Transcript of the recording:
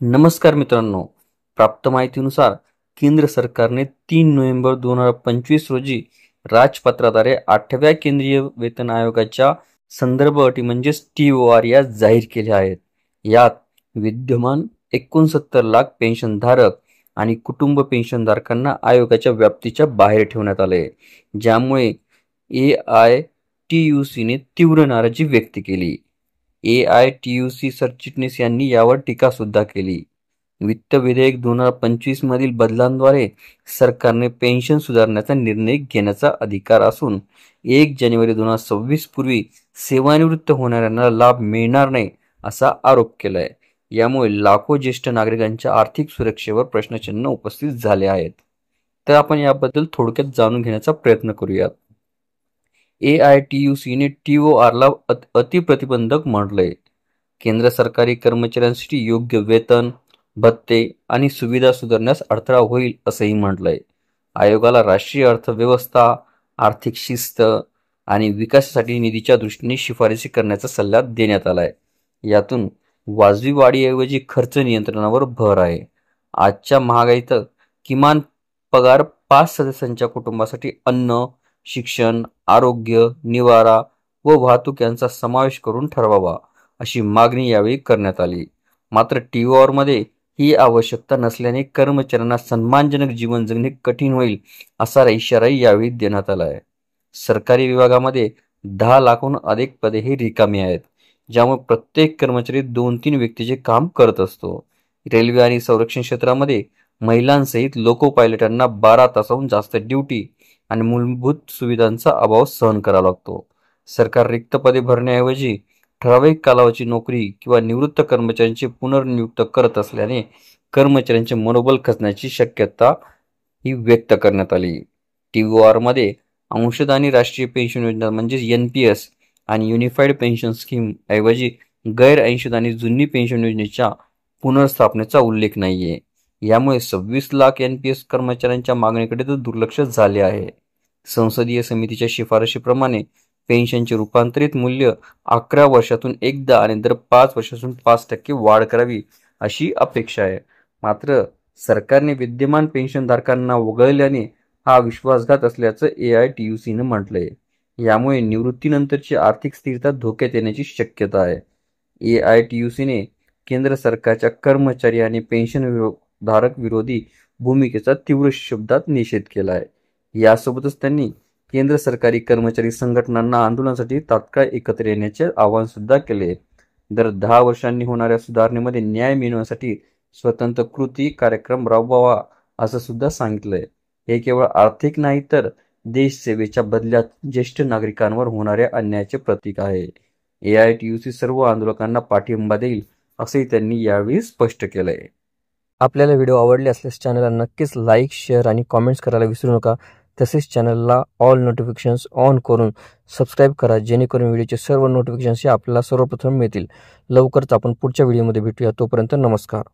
नमस्कार मित्रांनो. प्राप्त माहितीनुसार केंद्र सरकारने 3 नोव्हेंबर 2025 रोजी राजपत्राद्वारे 8व्या केंद्रीय वेतन आयोगाच्या संदर्भ अटी म्हणजेच TOR या जाहीर केल्या आहेत. यात विद्यमान 69 लाख पेन्शनधारक आणि कुटुंब पेन्शनधारकांना आयोगाच्या व्याप्तीच्या बाहेर ठेवण्यात आले, ज्यामुळे AITUCने तीव्र नाराजी व्यक्त केली. AITUC सरचिटणीस यांनी यावर टीका सुद्धा केली. वित्त विधेयक 2025 मधील बदलांद्वारे सरकारने पेन्शन सुधारण्याचा निर्णय घेण्याचा अधिकार असून 1 जानेवारी 2026 पूर्वी सेवानिवृत्त होणाऱ्यांना लाभ मिळणार नाही असा आरोप केलाय. यामुळे लाखो ज्येष्ठ नागरिकांच्या आर्थिक सुरक्षेवर प्रश्नचिन्ह उपस्थित झाले आहेत. तर आपण याबद्दल थोडक्यात जाणून घेण्याचा प्रयत्न करूयात. AITUCने TORला अतिप्रतिबंधक म्हटलंय. केंद्र सरकारी कर्मचाऱ्यांसाठी योग्य वेतन, भत्ते आणि सुविधा सुधारण्यास अडथळा होईल असंही म्हटलंय. आयोगाला राष्ट्रीय अर्थव्यवस्था, आर्थिक शिस्त आणि विकासासाठी निधीच्या दृष्टीने शिफारसी करण्याचा सल्ला देण्यात आलाय. यातून वाजवी वाढीऐवजी खर्च नियंत्रणावर भर आहे. आजच्या महागाईत किमान पगार 5 सदस्यांच्या कुटुंबासाठी अन्न, शिक्षण, आरोग्य, निवारा व वाहतूक यांचा समावेश करून ठरवावा, अशी मागणी यावेळी करण्यात आली. मात्र TORमध्ये ही आवश्यकता नसल्याने कर्मचाऱ्यांना सन्मानजनक जीवन जगणे कठीण होईल असा इशाराही यावेळी देण्यात आला आहे. सरकारी विभागामध्ये 10 लाखाहून अधिक पदे ही रिकामी आहेत, ज्यामुळे प्रत्येक कर्मचारी 2-3 व्यक्तीचे काम करत असतो. रेल्वे आणि संरक्षण क्षेत्रामध्ये महिलांसहित लोको पायलटांना 12 तासाहून जास्त ड्युटी आणि मूलभूत सुविधांचा अभाव सहन करावा लागतो. सरकार रिक्त पदे भरण्याऐवजी ठराविक कालावधीची नोकरी किंवा निवृत्त कर्मचाऱ्यांची पुनर्नियुक्त करत असल्याने कर्मचाऱ्यांचे मनोबल खचण्याची शक्यता ही व्यक्त करण्यात आली. TORमध्ये अंशदानी राष्ट्रीय पेन्शन योजना म्हणजेच NPS आणि युनिफाईड पेन्शन स्कीम ऐवजी गैर अंशदानी जुनी पेन्शन योजनेच्या पुनर्स्थापनेचा उल्लेख नाहीये. यामुळे 26 लाख NPS कर्मचाऱ्यांच्या मागणीकडे दुर्लक्ष झाले आहे. संसदीय समितीच्या शिफारशीप्रमाणे पेन्शनचे रूपांतरित मूल्य 11 वर्षातून एकदा आणि दर 5 वर्षातून 5% वाढ करावी अशी अपेक्षा आहे. मात्र सरकारने विद्यमान पेन्शनधारकांना वगळल्याने हा विश्वासघात असल्याचं AITUCने म्हटलंय. यामुळे निवृत्तीनंतरची आर्थिक स्थिरता धोक्यात येण्याची शक्यता आहे. AITUCने केंद्र सरकारच्या कर्मचारी आणि पेन्शन धारक विरोधी भूमिकेचा तीव्र शब्दात निषेध केला आहे. यासोबतच त्यांनी केंद्र सरकारी कर्मचारी संघटनांना आंदोलनासाठी तात्काळ एकत्र येण्याचे आवाहन सुद्धा केले. दर 10 वर्षांनी होणाऱ्या सुधारणेमध्ये न्याय मिळवण्यासाठी स्वतंत्र कृती कार्यक्रम राबवावा असं सुद्धा सांगितलंय. हे केवळ आर्थिक नाही तर देश सेवेच्या बदल्यात ज्येष्ठ नागरिकांवर होणाऱ्या अन्यायाचे प्रतीक आहे. AITUC सर्व आंदोलकांना पाठिंबा देईल असंही त्यांनी यावेळी स्पष्ट केलंय. आपल्याला व्हिडिओ आवडले असल्यास चॅनलला नक्कीच लाईक, शेअर आणि कॉमेंट्स करायला विसरू नका. तसेच चॅनलला ऑल नोटिफिकेशन्स ऑन करून सबस्क्राईब करा, जेणेकरून व्हिडिओचे सर्व नोटिफिकेशन्स आपल्याला सर्वप्रथम मिळतील. लवकरच आपण पुढच्या व्हिडिओमध्ये भेटूया. तोपर्यंत नमस्कार.